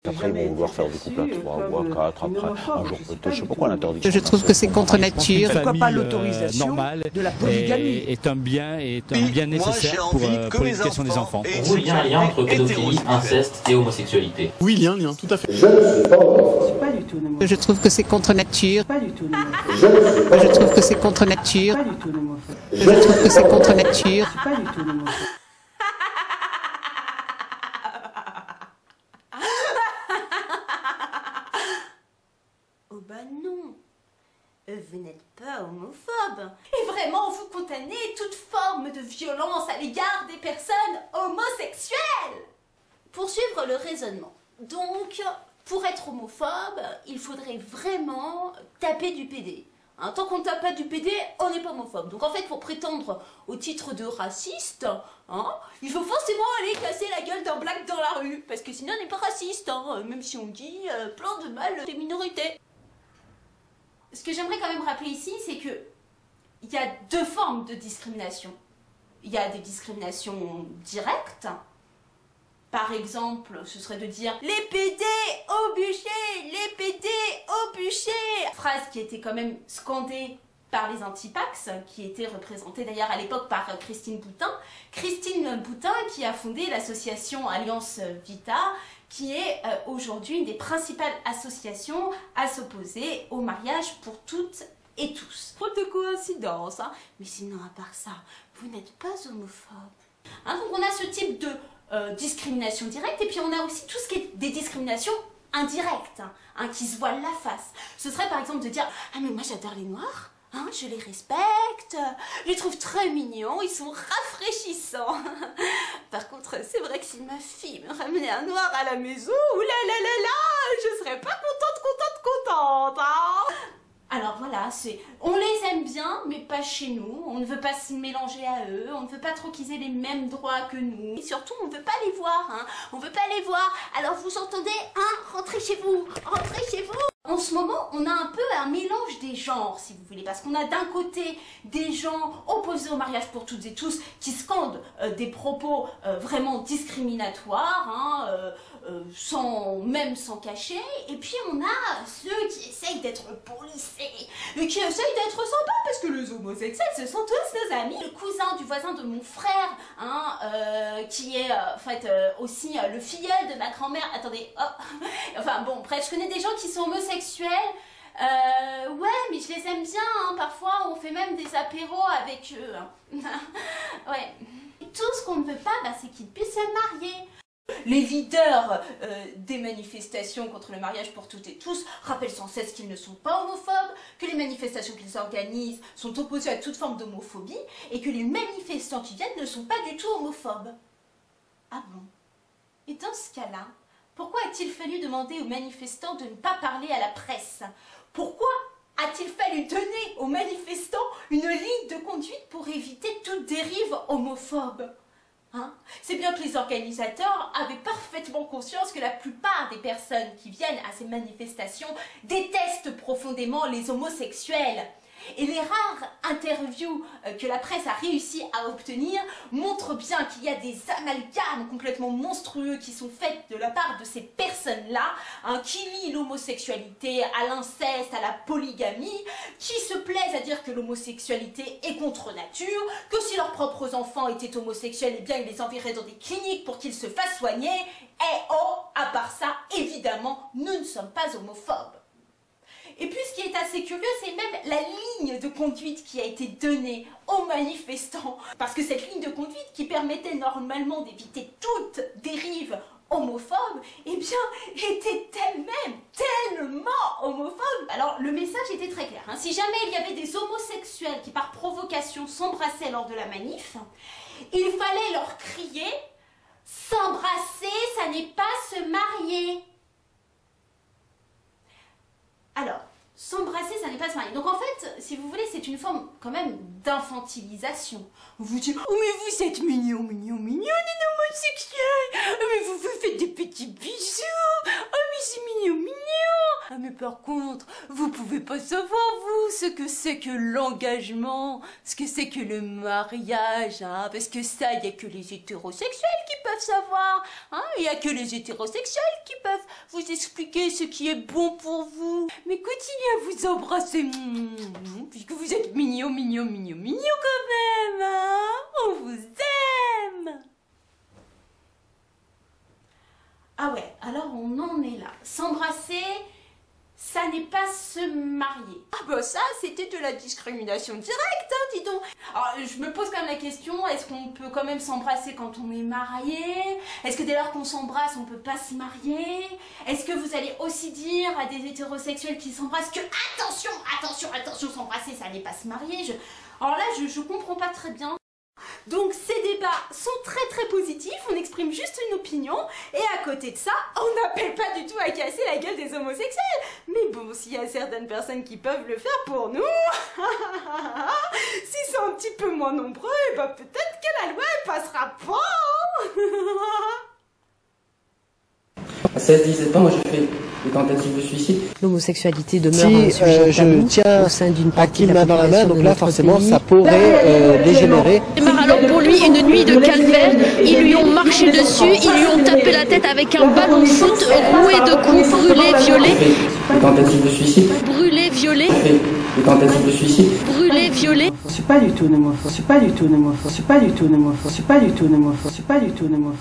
Après, ils vont vouloir faire du couple à 3 ou à 4, après, un jour peut-être, je sais pas quoi, l'interdiction. Je trouve que c'est contre nature. Pourquoi pas l'autorisation normale de la polygamie est un bien nécessaire pour l'éducation des enfants. On voit bien un lien entre pédophilie, inceste et homosexualité. Oui, il y a un lien, tout à fait. Je ne suis pas du tout homophobe. Je trouve que c'est contre nature. Pas du tout homophobe. Je trouve que c'est contre nature. Pas du tout homophobe. Je trouve que c'est contre nature. Pas du tout homophobe. Oh bah non, vous n'êtes pas homophobe. Et vraiment, vous condamnez toute forme de violence à l'égard des personnes homosexuelles. Pour suivre le raisonnement, donc, pour être homophobe, il faudrait vraiment taper du PD. Hein, tant qu'on ne tape pas du PD, on n'est pas homophobe. Donc en fait, pour prétendre au titre de raciste, hein, il faut forcément aller casser la gueule d'un black dans la rue. Parce que sinon, on n'est pas raciste, hein, même si on dit plein de mal des minorités. Ce que j'aimerais quand même rappeler ici, c'est que il y a deux formes de discrimination. Il y a des discriminations directes. Par exemple, ce serait de dire « Les PD au bûcher! Les PD au bûcher !» Phrase qui était quand même scandée par les antipax, qui était représentée d'ailleurs à l'époque par Christine Boutin. Christine Boutin qui a fondé l'association Alliance Vita, qui est aujourd'hui une des principales associations à s'opposer au mariage pour toutes et tous. Trop de coïncidence, hein. Mais sinon, à part ça, vous n'êtes pas homophobe. Hein, donc on a ce type de discrimination directe, et puis on a aussi tout ce qui est des discriminations indirectes, hein, qui se voilent la face. Ce serait par exemple de dire « Ah mais moi j'adore les noirs, hein, je les respecte, je les trouve très mignons, ils sont rafraîchissants. Par contre, c'est vrai que si ma fille me ramenait un noir à la maison, oulalalala, je serais pas contente, hein. » Alors voilà, on les aime bien, mais pas chez nous, on ne veut pas se mélanger à eux, on ne veut pas trop qu'ils aient les mêmes droits que nous. Et surtout, on ne veut pas les voir, hein, on veut pas les voir. Alors vous entendez, hein, rentrez chez vous, rentrez chez vous. En ce moment, on a un peu un mélange des genres, si vous voulez, parce qu'on a d'un côté des gens opposés au mariage pour toutes et tous, qui scandent des propos vraiment discriminatoires, hein, sans cacher, et puis on a ceux qui essayent d'être policés, et qui essayent d'être sympas, parce que les homosexuels, ce sont tous nos amis. Le cousin du voisin de mon frère, hein, qui est en fait aussi le filleul de ma grand-mère, attendez, oh, enfin bon, bref, je connais des gens qui sont homosexuels, ouais, mais je les aime bien, hein, parfois on fait même des apéros avec eux, hein. Ouais. Tout ce qu'on ne veut pas, bah, c'est qu'ils puissent se marier. Les leaders des manifestations contre le mariage pour toutes et tous rappellent sans cesse qu'ils ne sont pas homophobes, que les manifestations qu'ils organisent sont opposées à toute forme d'homophobie, et que les manifestants qui viennent ne sont pas du tout homophobes. Ah bon? Et dans ce cas-là, pourquoi a-t-il fallu demander aux manifestants de ne pas parler à la presse? Pourquoi a-t-il fallu donner aux manifestants une ligne de conduite pour éviter toute dérive homophobe? Hein? C'est bien que les organisateurs avaient parfaitement conscience que la plupart des personnes qui viennent à ces manifestations détestent profondément les homosexuels. Et les rares interviews que la presse a réussi à obtenir montrent bien qu'il y a des amalgames complètement monstrueux qui sont faits de la part de ces personnes-là, hein, qui lient l'homosexualité à l'inceste, à la polygamie, qui se plaisent à dire que l'homosexualité est contre nature, que si leurs propres enfants étaient homosexuels, eh bien ils les enverraient dans des cliniques pour qu'ils se fassent soigner. Et oh, à part ça, évidemment, nous ne sommes pas homophobes. Et puis ce qui est assez curieux, c'est même la ligne de conduite qui a été donnée aux manifestants. Parce que cette ligne de conduite qui permettait normalement d'éviter toute dérive homophobe, eh bien, était elle-même tellement homophobe. Alors le message était très clair, hein. Si jamais il y avait des homosexuels qui par provocation s'embrassaient lors de la manif, il fallait leur crier « S'embrasser, ça n'est pas se marier ». Alors, s'embrasser, ça n'est pas se marier. Donc en fait, si vous voulez, c'est une forme quand même d'infantilisation. Vous vous dites, oh mais vous êtes mignon, mignon, mignon, les homosexuels. Oh mais vous vous faites des petits bisous. Oh mais c'est mignon, mignon. Ah mais par contre, vous pouvez pas savoir, vous, ce que c'est que l'engagement, ce que c'est que le mariage, hein, parce que ça, il y a que les hétérosexuels qui peuvent savoir, hein, il y a que les hétérosexuels qui peuvent vous expliquer ce qui est bon pour vous. Mais continuez à vous embrasser, puisque vous êtes mignons, mignons, mignons, mignons quand même, hein, on vous aime. Ah ouais, alors on en est là. S'embrasser, ça n'est pas se marier. Ah bah ça, c'était de la discrimination directe, hein, dis donc. Alors, je me pose quand même la question, est-ce qu'on peut quand même s'embrasser quand on est marié? Est-ce que dès lors qu'on s'embrasse, on peut pas se marier? Est-ce que vous allez aussi dire à des hétérosexuels qui s'embrassent que attention, attention, attention, s'embrasser, ça n'est pas se marier? Alors là, je comprends pas très bien. Donc ces débats sont très très positifs, on exprime juste une opinion et à côté de ça, on n'appelle pas du tout à casser la gueule des homosexuels. Mais bon, s'il y a certaines personnes qui peuvent le faire pour nous, s'ils sont un petit peu moins nombreux, et bah peut-être que la loi elle passera pas. À 16-17 ans, moi j'ai fait des tentatives de suicide. L'homosexualité demeure un sujet tabou au sein d'une partie de la dans la main, population donc de là notre forcément pays. ça pourrait dégénérer. Alors pour lui, une nuit de calvaire, ils lui ont marché dessus, ils lui ont tapé la tête avec un ballon de foot, roué de coups, brûlé, violé. Des tentatives de suicide. Brûlé, violé. Des tentatives de suicide. Brûlé, violé. C'est pas du tout homophobe, c'est pas du tout homophobe, c'est pas du tout homophobe, c'est pas du tout homophobe, c'est pas du tout homophobe.